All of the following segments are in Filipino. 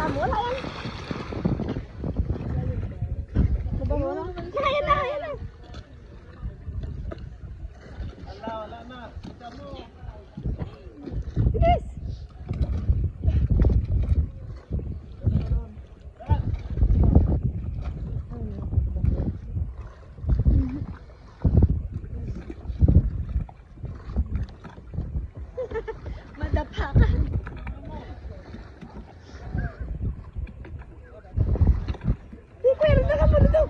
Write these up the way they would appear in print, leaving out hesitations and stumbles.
Tamo, wala yan. Wala yan. Wala na. Kita mo. Yes. Madapakan. Meron na ka mo dito.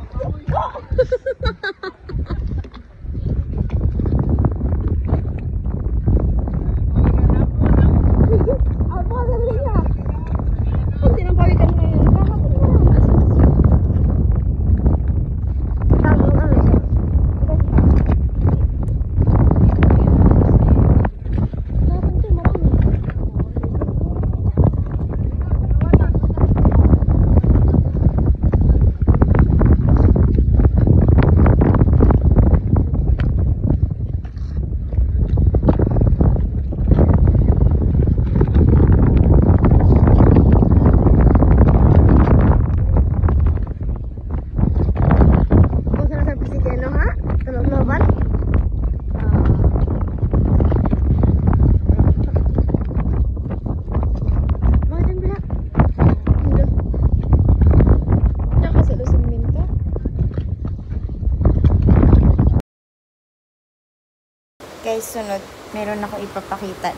Guys, sunod, meron akong ipapakita.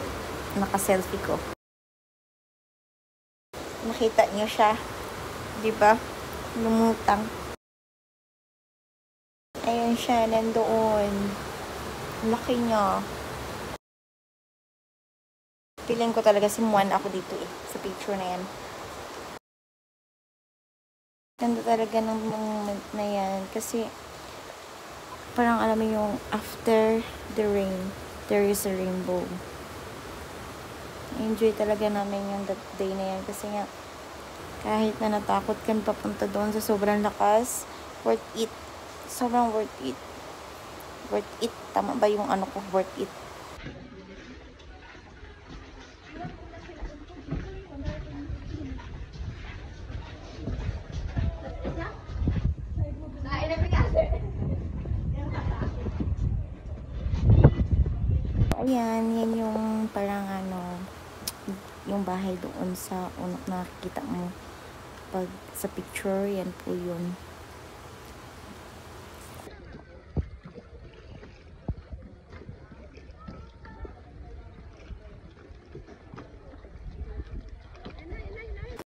Naka-selfie ko. Nakita niyo siya. Diba? Lumutang. Ayun siya, nandoon. Laki niya. Feeling ko talaga simuan ako dito eh. Sa picture na yan. Ganda talaga ng moment na yan. Kasi, parang alam mo yung after the rain, there is a rainbow. Enjoy talaga namin yung that day na yan. Kasi nga, kahit na natakot kami papunta doon sa sobrang lakas, worth it. Sobrang worth it. Worth it. Tama ba yung ano ko? Worth it. Ayan, yan yung parang ano, yung bahay doon sa unang nakikita mo. Pag sa picture, yan po yun.